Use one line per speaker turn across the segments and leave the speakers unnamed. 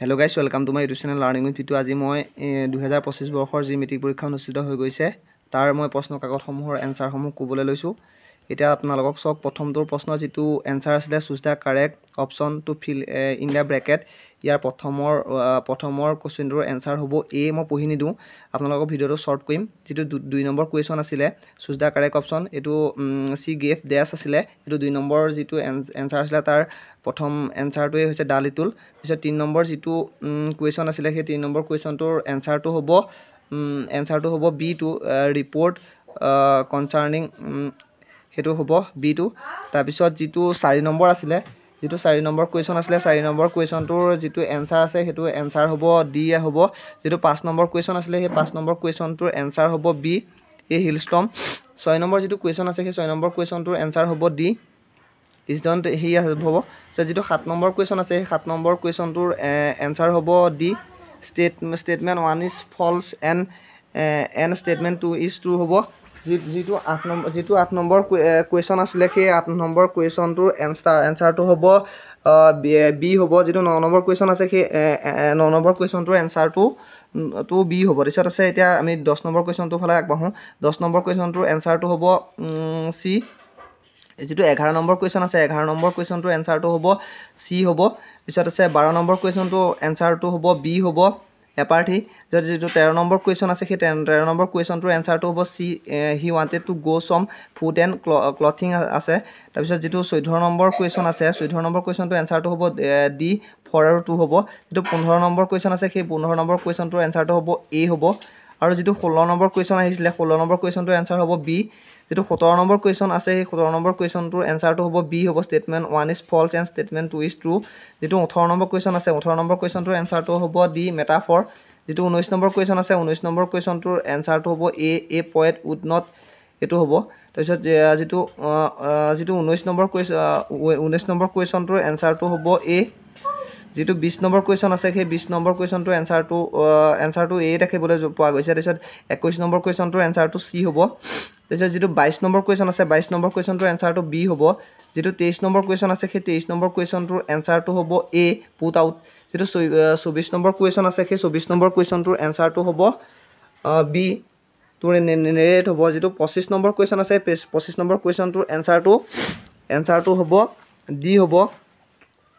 Hello guys, welcome to my YouTube channel Learning with Pitu. আজি মই 2025 বৰ্ষৰ যি মেট্ৰিক পৰীক্ষা অনুষ্ঠিত হৈ গৈছে তাৰ মই প্ৰশ্ন কাকতসমূহৰ এনসাৰসমূহ ক'বলৈ লৈছো। এতিয়া আপোনালোকক সক প্ৰথমটোৰ প্ৰশ্ন যেটো এনসাৰ আছিল choose the correct option to fill in the bracket. ইয়াৰ প্ৰথমৰ কোৱেশ্চনটোৰ এনসাৰ হ'ব এ। মই পঢ়ি নিদু আপোনালোকক ভিডিওটো শৰ্ট কৰিম। যেটো 2 নম্বৰ কোৱেশ্চন আছিল চুজ দা কাৰেক্ট অপচন এটো সি গেভ ড্যাশ আছিল। এটো 2 নম্বৰ যেটো এনসাৰ আছিল তাৰ প্ৰথম এনসাৰটোৱে হৈছে দা লিটল। পিছত 3 নম্বৰ যেটো কোৱেশ্চন আছিল সেই 3 নম্বৰ কোৱেশ্চনটোৰ এনসাৰটো হ'ব বি টু ৰিপৰ্ট কনসাৰ্নিং হেতু হ'ব বি টু। তাৰ পিছত যেটো 4 নম্বৰ আছিল যেটো 4 নম্বৰ কোৱেশ্চন আছিল 4 নম্বৰ কোৱেশ্চনটোৰ যেটো এনসাৰ আছে হেতু এনসাৰ হ'ব ডি হ'ব। যেটো 5 নম্বৰ কোৱেশ্চন আছিল সেই 5 নম্বৰ কোৱেশ্চনটোৰ এনসাৰ হ'ব বি এ হিলষ্টৰ্ম। 6 নম্বৰ যেটো কোৱেশ্চন আছে সেই 6 নম্বৰ কোৱেশ্চনটোৰ এনসাৰ হ'ব ডি ইজডন্ট হি হ'ব। সো যেটো 7 নম্বৰ কোৱেশ্চন আছে 7 নম্বৰ কোৱেশ্চনটোৰ এনসাৰ হ'ব D statement 1 is false and statement 2 is true হ'ব। যেটো 8 নম্বৰ কোৱেশ্চন আছিল সেই 8 নম্বৰ কোৱেশ্চনটোৰ এনসাৰটো হ'ব বি হ'ব। যেটো 9 নম্বৰ কোৱেশ্চন আছে সেই 9 নম্বৰ কোৱেশ্চনটোৰ এনসাৰটো বি হ'ব। তাৰপিছত আছে এতিয়া আমি 10 নম্বৰ কোৱেশ্চনটোৰ ফালে আগবাঢ়ো। 10 নম্বৰ কোৱেশ্চনটোৰ এনসাৰটো হ'ব সি। যেটো 11 নম্বৰ কোৱেশ্চন আছে 11 নম্বৰ কোৱেশ্চনটোৰ এনসাৰটো হ'ব সি হ'ব। পিছত আছে 12 নম্বৰ কোৱেশ্চনটো এনসাৰটো হ'ব বি হ'ব এপাৰ্থি। যেটো 13 নম্বৰ কোৱেশ্চন আছে সেই 13 নম্বৰ কোৱেশ্চনটোৰ এনসাৰটো হ'ব সি হি ৱান্টেড টু গো সম ফুড এণ্ড ক্লথিং আছে। তাৰ পিছত যেটো 14 নম্বৰ কোৱেশ্চন আছে 14 নম্বৰ কোৱেশ্চনটোৰ এনসাৰটো হ'ব ডি 4 আৰু 2 হ'ব। যেটো 15 নম্বৰ কোৱেশ্চন আছে সেই 15 নম্বৰ কুৱেশ্যনটোৰ এনসাৰটো হ'ব এ হ'ব। আৰু যেটো 16 নম্বৰ কুৱেশ্যন আহিছিলে 16 নম্বৰ কুৱেশ্যনটোৰ এনসাৰ হ'ব বি। যেটো 17 নম্বৰ কুৱেশ্যন আছে সেই 17 নম্বৰ কুৱেশ্যনটোৰ এনসাৰটো হ'ব বি হ'ব। Statement 1 is false and statement 2 is true. যেটো 18 নম্বৰ কুৱেশ্যন আছে 18 নম্বৰ কুৱেশ্যনটোৰ এনসাৰটো হ'ব ডি মেটাফৰ। যেটো 19 নম্বৰ কুৱেশ্যন আছে 19 নম্বৰ কুৱেশ্যনটোৰ এনসাৰটো হ'ব এ পয়েট উড নট এটো হ'ব। তাৰপিছত যেটো 19 নম্বৰ কুৱেশ্যনটোৰ এনসাৰটো হ'ব এ। যেটো 20 নম্বৰ কুৱেশ্যন আছে সেই 20 নম্বৰ কুৱেশ্যনটোৰ এনসাৰটো এ দেখিবলৈ পোৱা গৈছে। তাৰপিছত 21 নম্বৰ কুৱেশ্যনটোৰ এনসাৰটো চি হ'ব। তাৰপিছত যেটো 22 নম্বৰ কুৱেশ্যন আছে 22 নম্বৰ কুৱেশ্যনটোৰ এনসাৰটো বি হ'ব। যেটো 23 নম্বৰ কুৱেশ্যন আছে সেই 23 নম্বৰ কুৱেশ্যনটোৰ এনসাৰটো হ'ব এ পুট আউট। যেটো 24 নম্বৰ কুৱেশ্যন আছে সেই 24 নম্বৰ কুৱেশ্যনটোৰ এনসাৰটো হ'ব বি টু নেৰেট হ'ব। যেটো 25 নম্বৰ কুৱেশ্যন আছে 25 নম্বৰ কুৱেশ্যনটোৰ এনসাৰটো হ'ব ডি হ'ব।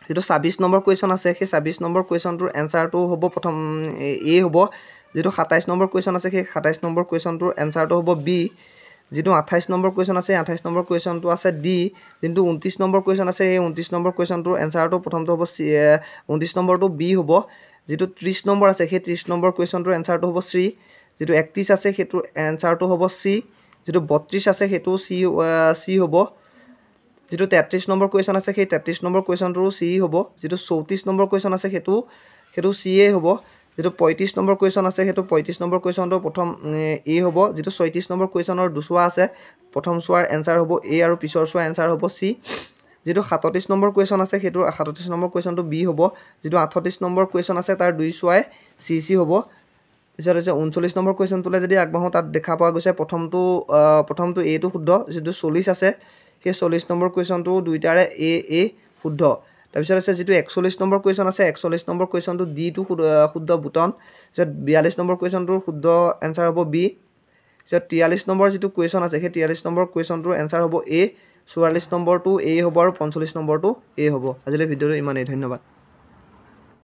যেটো 26 নম্বৰ কুৱেশ্যন আছে সেই 26 নম্বৰ কুৱেশ্যনটোৰ এনসাৰটো হ'ব প্ৰথম এ হ'ব। যেটো 27 নম্বৰ কুৱেশ্যন আছে সেই 27 নম্বৰ কুৱেশ্যনটোৰ এনসাৰটো হ'ব বি। যেটো 28 নম্বৰ কুৱেশ্যন আছে 28 নম্বৰ কুৱেশ্যনটো আছে ডি। যেটো 29 নম্বৰ কুৱেশ্যন আছে সেই 29 নম্বৰ কুৱেশ্যনটোৰ এনসাৰটো প্ৰথমটো হ'ব চি 29 নম্বৰটো বি হ'ব। যেটো 30 নম্বৰ আছে সেই 30 নম্বৰ কুৱেশ্যনটোৰ এনসাৰটো হ'ব চি। যেটো 31 আছে সেইটোৰ এনসাৰটো হ'ব চি। যেটো 32 আছে সেইটো চি হ'ব। যেটো 33 নম্বৰ কুৱেশ্যন আছে সেই 33 নম্বৰ কুৱেশ্যনটোৰো চি হ'ব। যেটো 34 নম্বৰ কুৱেশ্যন আছে সেইটো চি এ হ'ব। যেটো 35 নম্বৰ কুৱেশ্যন আছে সেইটো 35 নম্বৰ কুৱেশ্যনটো প্ৰথম এ হ'ব। যেটো 36 নম্বৰ কুৱেশ্যনৰ দুচোৱা আছে প্ৰথম চোৱাৰ এনসাৰ হ'ব এ আৰু পিছৰ চোৱাৰ এনসাৰ হ'ব চি। যেটো 37 নম্বৰ কুৱেশ্যন আছে সেইটো 37 নম্বৰ কুৱেশ্যনটো বি হ'ব। যেটো 38 নম্বৰ কুৱেশ্যন আছে তাৰ দুই চোৱাই চি হ'ব। পিছত আছে 39 নম্বৰ কুৱেশ্যনটোলৈ যদি আগবাঢ়ো তাত দেখা পোৱা গৈছে প্ৰথমটো এটো শুদ্ধ। যেটো 40 আছে সেই 40 নম্বৰ কুৱেশ্যনটো দুইটাৰে এ শুদ্ধ। তাৰপিছত আছে যেটো 41 নম্বৰ কুৱেশ্যন আছে 41 নম্বৰ কুৱেশ্যনটো ডি টু শুদ্ধ বুটন। পিছত 42 নম্বৰ কুৱেশ্যনটোৰ শুদ্ধ এনসাৰ হ'ব বি। পিছত 43 নম্বৰ যেটো কুৱেশ্যন আছে সেই 43 নম্বৰ কুৱেশ্যনটোৰ এনসাৰ হ'ব এ। 44 নম্বৰটো এ হ'ব আৰু 45 নম্বৰটো এ হ'ব। আজিলৈ ভিডিঅ'টো ইমানেই। ধন্যবাদ।